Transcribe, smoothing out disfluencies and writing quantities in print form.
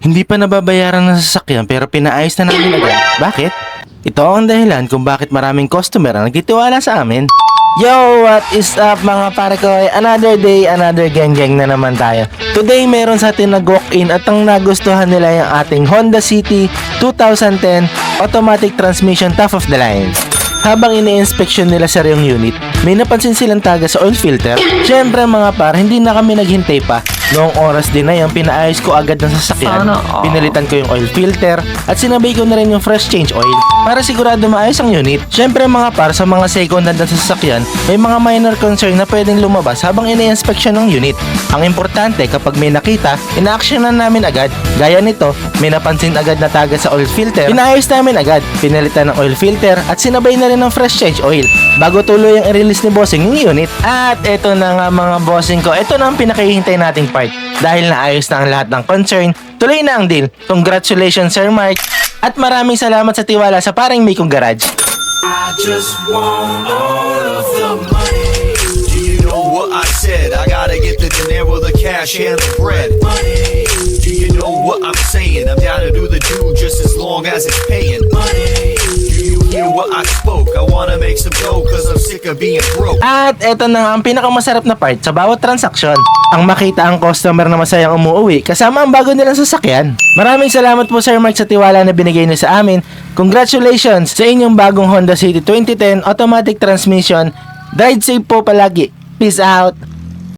Hindi pa nababayaran ng sasakyan pero pinaayos na namin agad. Bakit? Ito ang dahilan kung bakit maraming customer ang nagtitiwala sa amin. Yo, what is up mga pare ko? Another day, another gang na naman tayo. Today meron sa atin nag-walk-in at ang nagustuhan nila yung ating Honda City 2010 automatic transmission top of the line. Habang ini-inspection nila sa yung unit, may napansin silang taga sa oil filter. Syempre mga par, hindi na kami naghintay pa. Noong oras din na yung pinaayos ko agad ng sasakyan. Pinalitan ko yung oil filter at sinabay ko na rin yung fresh change oil para sigurado maayos ang unit. Syempre mga par, sa mga second hand ng sasakyan, may mga minor concern na pwedeng lumabas habang ini-inspection ng unit. Ang importante, kapag may nakita, ina-actionan namin agad. Gaya nito, may napansin agad na taga sa oil filter, pinaayos namin agad. Pinalitan ng oil filter at sinabay na rin ng fresh change oil bago tuloy ang i-release ni bossing yung unit. At eto na nga mga bossing ko, eto na ang pinakahihintay nating part. Dahil naayos na ang lahat ng concern, tuloy na ang deal. Congratulations Sir Mark at maraming salamat sa tiwala sa paring Mekong Garage. I just want all of the money. Do you know what I said? I gotta get the dinero, the cash, and the bread. Money. Do you know what I'm saying? I'm down to do the do just as long as it's paying. Money. Do you hear what I spoke? I wanna make some dough cause I'm sick of being broke. At eto na nga ang pinakamasarap na part sa bawat transaksyon. Ang makita ang customer na masayang umuwi kasama ang bago nilang sasakyan. Maraming salamat po Sir Mark sa tiwala na binigay niyo sa amin. Congratulations sa inyong bagong Honda City 2010 automatic transmission. Drive safe po palagi. Peace out.